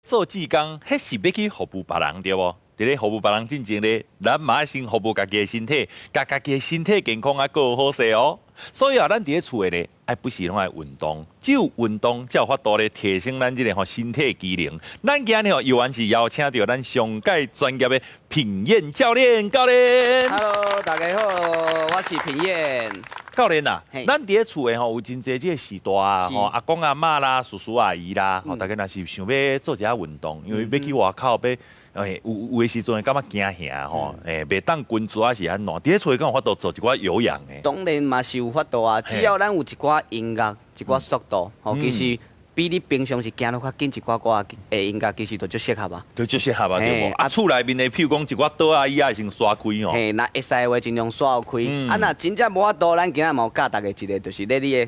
做志工，迄是要去服务别人对无？伫咧服务别人之前咧，咱嘛要先服务家己的身体，家己的身体健康啊，过好势哦。所以啊，咱伫咧厝诶咧，爱不时拢爱运动，只有运动才有法度咧提升咱即个身体机能。咱今日又完是邀请到咱上届专业的品燕教练。 Hello， 大家好，我是品燕。教练啊，咱伫咧厝诶吼，有真济即个时代啊，吼阿公阿嬷啦、叔叔阿姨啦，吼大家若是想要做一下运动，因为要去外口要。 有的时阵会感觉惊吓吼，袂当滚住还是安怎？伫咧厝敢有法度做一寡有氧的？当然嘛是有法度啊，只要咱有一寡音乐、一寡速度，吼，其实比你平常时行得较紧一寡寡的音乐，其实就足适合啊。就足适合啊，对无？啊，厝内面的，譬如讲一寡桌啊、椅啊，先刷开哦。嘿，那会使的话尽量刷开。啊，那真正无法度，咱今仔嘛有教大家一个，就是咧你的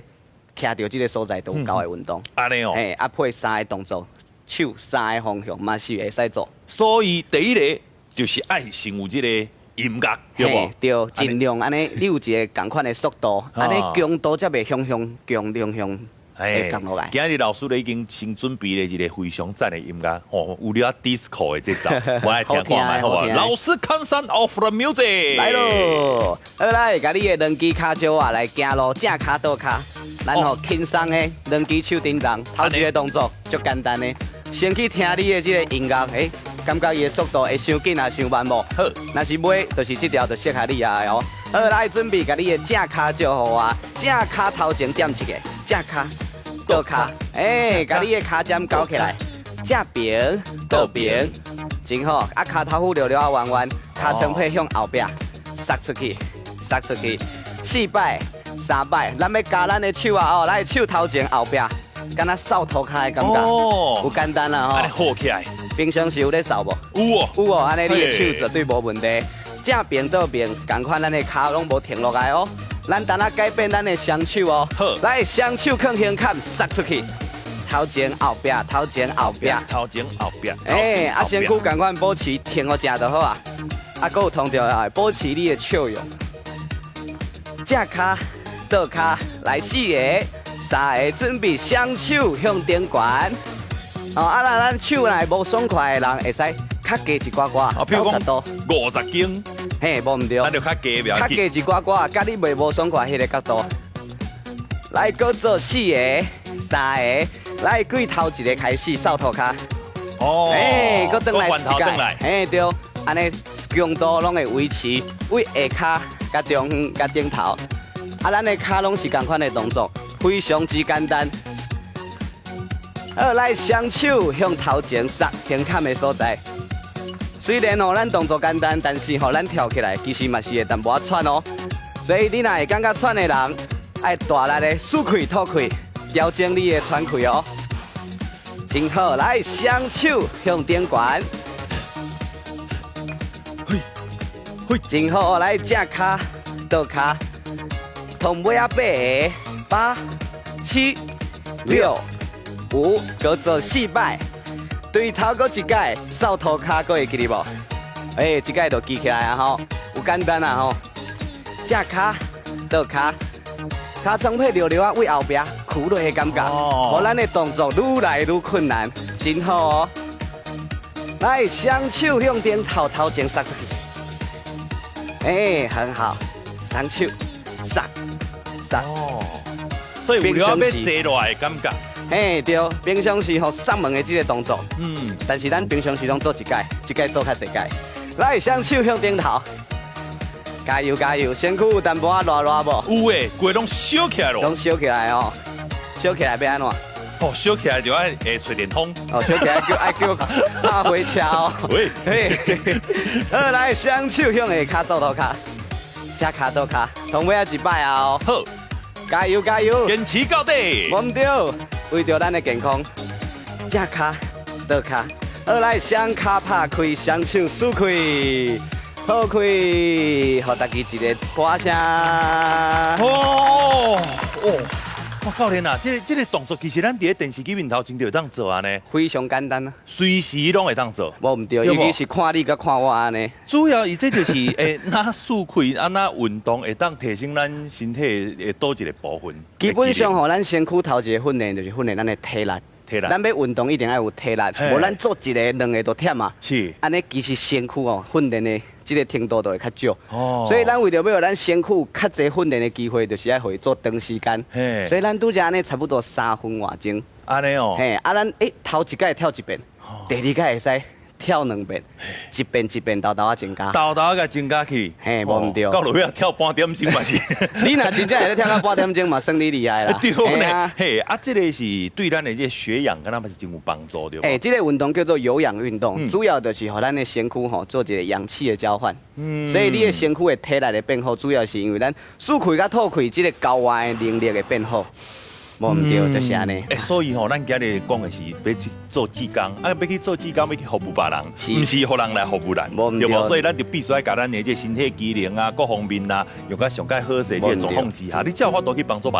徛到这个所在都有够的运动。安尼哦。嘿，啊配3个动作，手3个方向嘛是会使做。 所以第一个就是爱先有这个音乐，对无？对，尽量安尼，你有一个共款的速度，安尼强度才袂向强会降落来。今日老师咧已经先准备了一个非常赞的音乐，哦，有了 disco 的这首，我来听看卖好啊。老师 concern of the music 来咯，好来，甲你的两只骹脚啊来行路，正骹倒骹，然后轻松的两只手叮当，头一个动作足简单的，先去听你的这个音乐，感觉伊的速度会伤紧啊，伤慢无？好，若是尾就是这条就适合你啊哦。好，来准备甲你的正骹脚好啊，正骹头前点一个，正骹倒骹，甲你的骹尖勾起来，正平倒平，真好。啊，骹头扶溜溜啊弯弯，骹床配向后壁，撒出去，撒出去，4摆、3摆，咱要加咱的手啊哦，咱的手头前后壁，敢若扫涂骹的感觉，有简单啦吼。安尼好起来。 平常时有咧扫无？有哦，有哦，安尼你的手绝对无问题。正平倒平，同款咱的骹拢无停落来哦。咱等下改变咱的双手哦。好，来双手放胸坎，撒出去，头前后壁，头前后壁，头前后壁。啊身躯同款保持停好正就好啊。啊，搁有同着啊，保持你的笑容。正骹倒骹，来4个、3个，准备双手向顶悬。 哦，啊，咱手内无爽快的人，会使较加一寡寡，譬如讲度50斤，嘿，无毋对，咱就较加袂要紧。较加一寡寡，甲你袂无爽快迄个角度。来，搁做4个、3个，来，对头一个开始扫涂骹。哦，搁转来一届，嘿对，安尼强度拢会维持，为下骹、甲中央、甲顶头。啊，咱的骹拢是同款的动作，非常之简单。 好，来双手向头前撒，胸坎的所在。虽然吼咱动作简单，但是吼咱跳起来其实嘛是会淡薄仔喘哦。所以你若会感觉喘的人，爱大力的舒开吐开，调整你的喘气哦。真好，来双手向顶悬。真好，来正骹倒骹，从尾啊8个、8、7、6。 5，搁做4摆，对头搁一摆，扫涂骹搁会记哩无？一摆就记起来啊吼，有简单啊吼。正骹倒骹，骹床配溜溜啊，为后壁屈落的感觉，互咱的动作愈来愈困难，真好哦。来，双手向顶头头前撒出去，很好，双手撒。哦，所以有了要坐落来的感觉。 嘿，对，平常时吼上门的这个动作，但是咱平常时拢做一届做较侪届。来，双手向顶头，加油加油，身躯有淡薄仔热无？有诶，骨拢烧起来咯。拢烧起来哦，烧起来要安怎？哦，烧起来就爱吹电风。哦，烧起来爱叫拍火车哦。喂，嘿，好，来，双手向下骹扫涂骹，正骹倒骹，同尾啊一摆啊哦。好，加油加油，坚持到底。无毋对。 为着咱的健康，正骹倒骹，好来双骹拍开，双手舒开，好开，互大家一个歌声。哦，哇，教练啊，这个动作其实咱伫咧电视机面头前就会当做安尼，非常简单啊，随时拢会当做。无毋对，尤其是看你甲看我安尼。主要伊这就是哪速开，哪运动会当提升咱身体的多一个部分。基本上吼，咱身躯头一个训练就是训练咱的体力。体力咱要运动一定要有体力，嘿无咱做一个、两个都忝啊。是安尼其实身躯哦训练的这个程度就会较少。哦所以咱为着要让咱身躯较侪训练的机会，就是要互伊做长时间。嘿所以咱拄则安尼差不多3分外钟。安尼哦，嘿，咱头一届跳一遍，第二届会使跳2遍，一遍豆豆啊增加。豆豆甲增加去，嘿无毋对到落尾啊跳半点钟嘛是。你若真正会跳到半点钟嘛，算你厉害啦。对嘿呢啊，嘿啊，这个是对咱的这个血氧跟他们是真有帮助对吧？这个运动叫做有氧运动，嗯主要就是互咱的身躯吼做一个氧气的交换。嗯所以你的身躯的体力的变好，主要是因为咱输气甲吐气这个交换的能力的变好。无毋对，就是安尼。所以吼，咱今日讲的是要去做志工，啊，要去做志工，要去服务别人，是不是互人来服务咱，无毋对无？所以咱就必须要甲咱的这身体机能啊，各方面啊，用到上界好势这个状况之下，你才有法度去帮助别人。